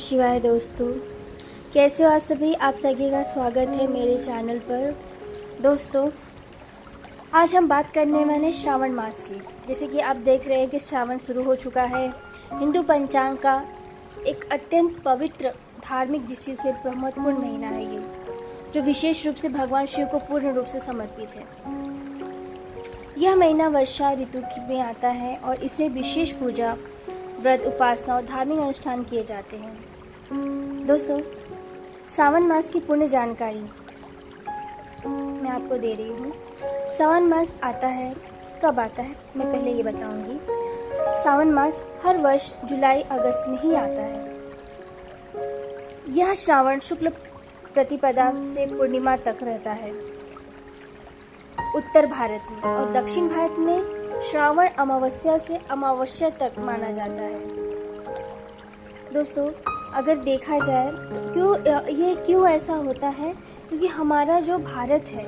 शिवाय दोस्तों, कैसे हो आप सभी। आप सभी का स्वागत है मेरे चैनल पर। दोस्तों, आज हम बात करने वाले श्रावण मास की। जैसे कि आप देख रहे हैं कि श्रावण शुरू हो चुका है। हिंदू पंचांग का एक अत्यंत पवित्र धार्मिक दृष्टि से महत्वपूर्ण महीना है ये, जो विशेष रूप से भगवान शिव को पूर्ण रूप से समर्पित है। यह महीना वर्षा ऋतु में आता है और इसे विशेष पूजा, व्रत, उपासना और धार्मिक अनुष्ठान किए जाते हैं। दोस्तों, सावन मास की पूर्ण जानकारी मैं आपको दे रही हूँ। सावन मास आता है, कब आता है मैं पहले ये बताऊंगी। सावन मास हर वर्ष जुलाई अगस्त में ही आता है। यह श्रावण शुक्ल प्रतिपदा से पूर्णिमा तक रहता है उत्तर भारत में, और दक्षिण भारत में श्रावण अमावस्या से अमावस्या तक माना जाता है। दोस्तों, अगर देखा जाए तो क्यों ऐसा होता है, क्योंकि हमारा जो भारत है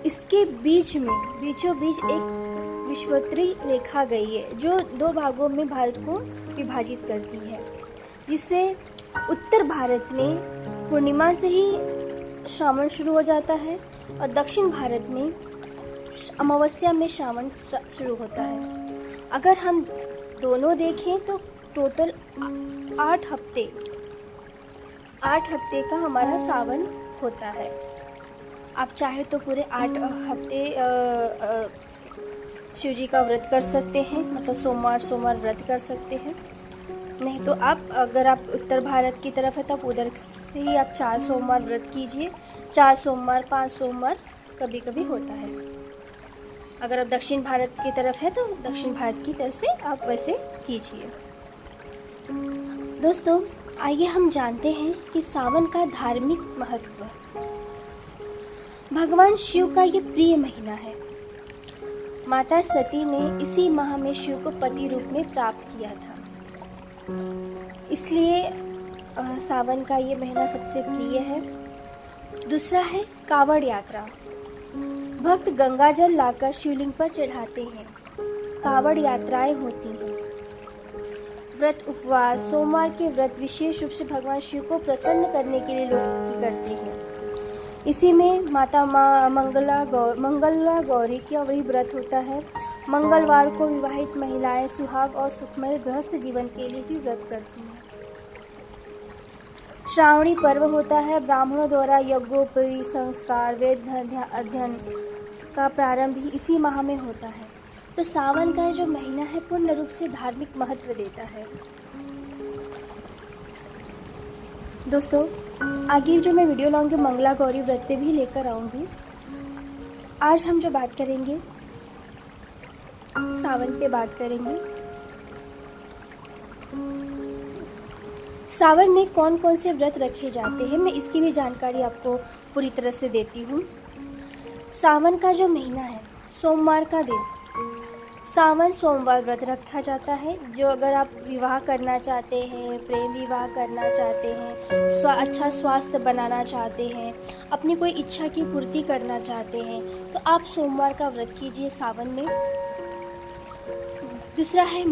इसके बीचों बीच एक विषुवतीय रेखा गई है, जो दो भागों में भारत को विभाजित करती है, जिससे उत्तर भारत में पूर्णिमा से ही श्रावण शुरू हो जाता है और दक्षिण भारत में अमावस्या में श्रावण शुरू होता है। अगर हम दोनों देखें तो टोटल 8 हफ्ते का हमारा सावन होता है। आप चाहे तो पूरे 8 हफ्ते शिव जी का व्रत कर सकते हैं, मतलब सोमवार व्रत कर सकते हैं। नहीं तो अगर आप उत्तर भारत की तरफ है तो उधर से ही आप 4 सोमवार व्रत कीजिए। 4 सोमवार 5 सोमवार कभी कभी होता है। अगर आप दक्षिण भारत की तरफ है तो दक्षिण भारत की तरफ से आप वैसे कीजिए। दोस्तों, आइए हम जानते हैं कि सावन का धार्मिक महत्व। भगवान शिव का ये प्रिय महीना है। माता सती ने इसी माह में शिव को पति रूप में प्राप्त किया था, इसलिए सावन का ये महीना सबसे प्रिय है। दूसरा है कावड़ यात्रा। भक्त गंगाजल लाकर शिवलिंग पर चढ़ाते हैं। कावड़ यात्राएं होती हैं। व्रत, उपवास, सोमवार के व्रत विशेष रूप से भगवान शिव को प्रसन्न करने के लिए लोग करते हैं। इसी में माता मंगला गौरी का वही व्रत होता है। मंगलवार को विवाहित महिलाएं सुहाग और सुखमय गृहस्थ जीवन के लिए भी व्रत करती हैं। श्रावणी पर्व होता है। ब्राह्मणों द्वारा यज्ञोपवीत संस्कार, वेद अध्ययन का प्रारंभ भी इसी माह में होता है। तो सावन का जो महीना है पूर्ण रूप से धार्मिक महत्व देता है। दोस्तों, आगे जो मैं वीडियो लाऊंगी मंगला गौरी व्रत पे भी लेकर आऊंगी। आज हम जो बात करेंगे सावन पे बात करेंगे। सावन में कौन कौन से व्रत रखे जाते हैं, मैं इसकी भी जानकारी आपको पूरी तरह से देती हूँ। सावन का जो महीना है, सोमवार का दिन सावन सोमवार व्रत रखा जाता है। जो अगर आप विवाह करना चाहते हैं, प्रेम विवाह करना चाहते हैं, अच्छा स्वास्थ्य बनाना चाहते हैं, अपनी कोई इच्छा की पूर्ति करना चाहते हैं, तो आप सोमवार का व्रत कीजिए सावन में। दूसरा है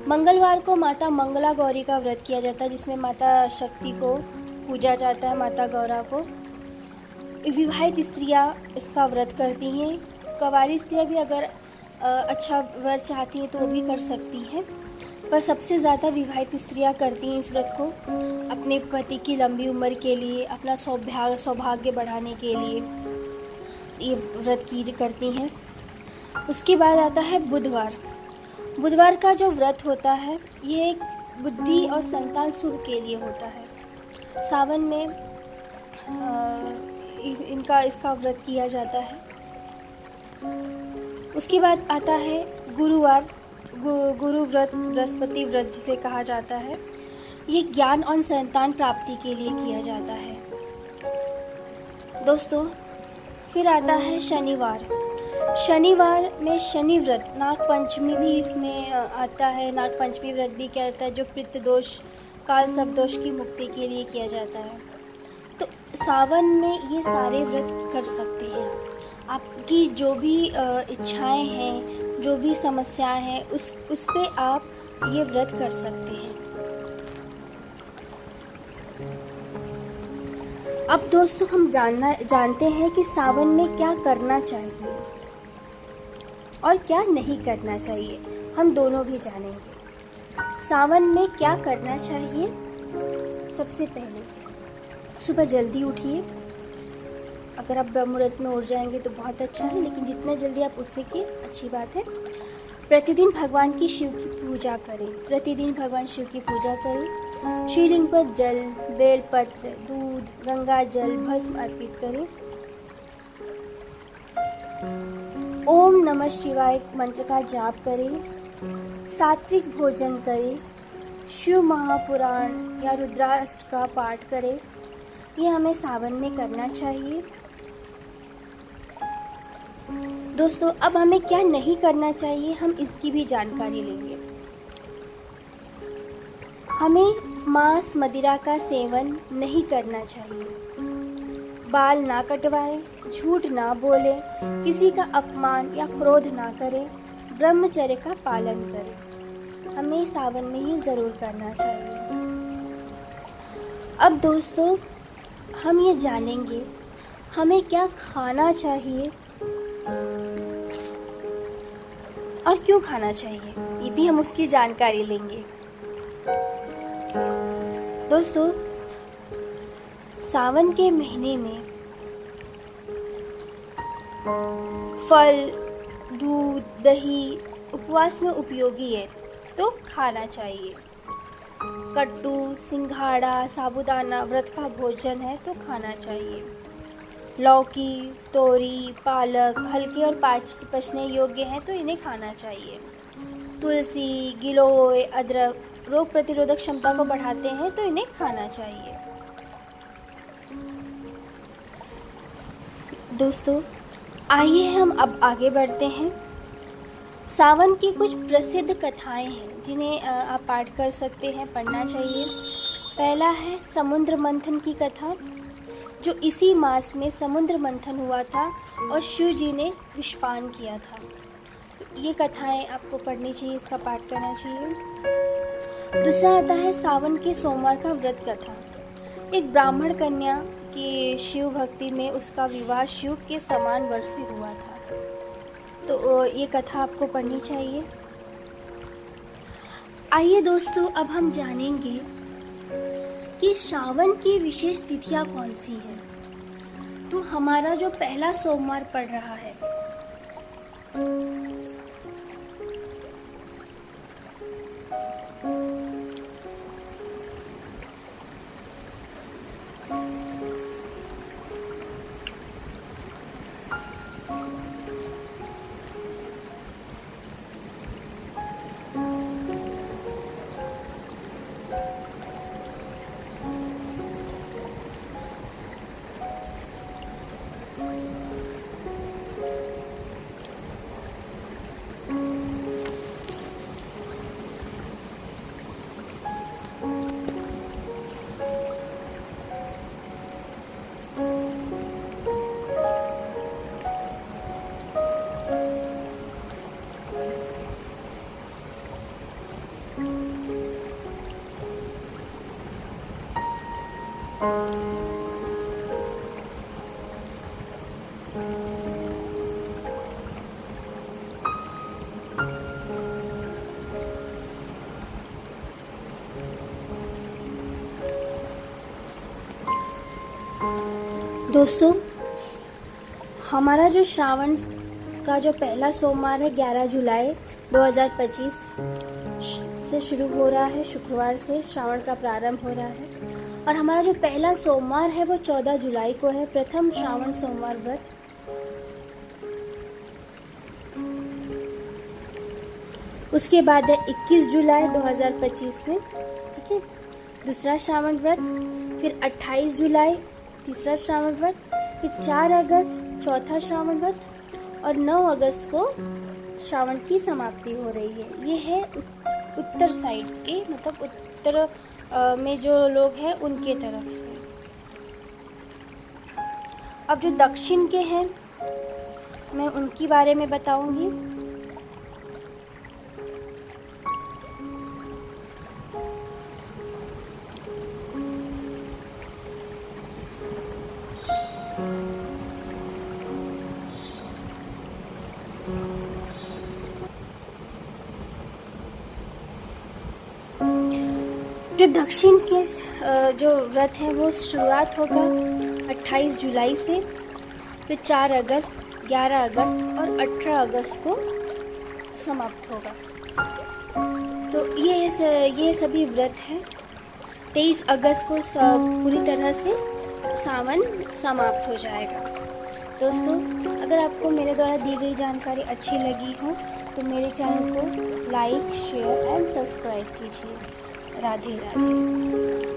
मंगलवार को माता मंगला गौरी का व्रत किया जाता है, जिसमें माता शक्ति को पूजा जाता है, माता गौरा को। विवाहित स्त्रियां इसका व्रत करती हैं। कुंवारी स्त्रियां भी अगर अच्छा व्रत चाहती हैं तो वो भी कर सकती हैं, पर सबसे ज़्यादा विवाहित स्त्रियां करती हैं इस व्रत को अपने पति की लंबी उम्र के लिए, अपना सौभाग्य बढ़ाने के लिए ये व्रत करती हैं। उसके बाद आता है बुधवार का जो व्रत होता है ये एक बुद्धि और संतान सुख के लिए होता है। सावन में इसका व्रत किया जाता है। उसके बाद आता है गुरु व्रत, बृहस्पति व्रत जिसे कहा जाता है। ये ज्ञान और संतान प्राप्ति के लिए किया जाता है। दोस्तों, फिर आता है शनिवार में शनि व्रत, नाग पंचमी भी इसमें आता है। नाग पंचमी व्रत भी क्या होता है, जो पित्त दोष, काल सर्प दोष की मुक्ति के लिए किया जाता है। तो सावन में ये सारे व्रत कर सकते हैं। आपकी जो भी इच्छाएं हैं, जो भी समस्याएं हैं, उस पे आप ये व्रत कर सकते हैं। अब दोस्तों हम जानते हैं कि सावन में क्या करना चाहिए और क्या नहीं करना चाहिए, हम दोनों भी जानेंगे। सावन में क्या करना चाहिए? सबसे पहले सुबह जल्दी उठिए। अगर आप ब्रह्म मुहूर्त में उठ जाएंगे तो बहुत अच्छा है, लेकिन जितना जल्दी आप उठ सके अच्छी बात है। प्रतिदिन भगवान की शिव की पूजा करें। प्रतिदिन भगवान शिव की पूजा करें। शिवलिंग पर जल, बेलपत्र, दूध, गंगा जल, भस्म अर्पित करें। ओम नमः शिवाय मंत्र का जाप करें। सात्विक भोजन करें। शिव महापुराण या रुद्राष्टक का पाठ करें। ये हमें सावन में करना चाहिए। दोस्तों अब हमें क्या नहीं करना चाहिए, हम इसकी भी जानकारी लेंगे। हमें मांस मदिरा का सेवन नहीं करना चाहिए। बाल ना कटवाएं, झूठ ना बोलें, किसी का अपमान या क्रोध ना करें, ब्रह्मचर्य का पालन करें। हमें सावन में ये ज़रूर करना चाहिए। अब दोस्तों हम ये जानेंगे हमें क्या खाना चाहिए और क्यों खाना चाहिए, ये भी हम उसकी जानकारी लेंगे। दोस्तों सावन के महीने में फल, दूध, दही उपवास में उपयोगी है तो खाना चाहिए। कट्टू, सिंघाड़ा, साबूदाना व्रत का भोजन है तो खाना चाहिए। लौकी, तोरी, पालक हल्के और पचने योग्य हैं तो इन्हें खाना चाहिए। तुलसी, गिलोय, अदरक रोग प्रतिरोधक क्षमता को बढ़ाते हैं तो इन्हें खाना चाहिए। दोस्तों आइए हम अब आगे बढ़ते हैं। सावन की कुछ प्रसिद्ध कथाएं हैं जिन्हें आप पाठ कर सकते हैं, पढ़ना चाहिए। पहला है समुद्र मंथन की कथा, जो इसी मास में समुद्र मंथन हुआ था और शिव जी ने विषपान किया था। ये कथाएं आपको पढ़नी चाहिए, इसका पाठ करना चाहिए। दूसरा आता है सावन के सोमवार का व्रत कथा। एक ब्राह्मण कन्या की शिव भक्ति में उसका विवाह शिव के समान वर्ष से हुआ था, तो ये कथा आपको पढ़नी चाहिए। आइए दोस्तों अब हम जानेंगे कि श्रावण की विशेष तिथियां कौन सी हैं। तो हमारा जो पहला सोमवार पड़ रहा है दोस्तों हमारा जो श्रावण का जो पहला सोमवार है 11 जुलाई 2025 से शुरू हो रहा है। शुक्रवार से श्रावण का प्रारंभ हो रहा है और हमारा जो पहला सोमवार है वो 14 जुलाई को है, प्रथम श्रावण सोमवार व्रत। उसके बाद है 21 जुलाई 2025 में, ठीक है, दूसरा श्रावण व्रत। फिर 28 जुलाई तीसरा श्रावण व्रत। फिर 4 अगस्त चौथा श्रावण व्रत और 9 अगस्त को श्रावण की समाप्ति हो रही है। ये है उत्तर साइड के, मतलब उत्तर में जो लोग हैं उनके तरफ से। अब जो दक्षिण के हैं मैं उनके बारे में बताऊंगी। जो दक्षिण के जो व्रत हैं वो शुरुआत होगा 28 जुलाई से, फिर 4 अगस्त, 11 अगस्त और 18 अगस्त को समाप्त होगा। तो ये सभी व्रत हैं। 23 अगस्त को पूरी तरह से सावन समाप्त हो जाएगा। दोस्तों, अगर आपको मेरे द्वारा दी गई जानकारी अच्छी लगी हो तो मेरे चैनल को लाइक, शेयर एंड सब्सक्राइब कीजिए। राधे राधे।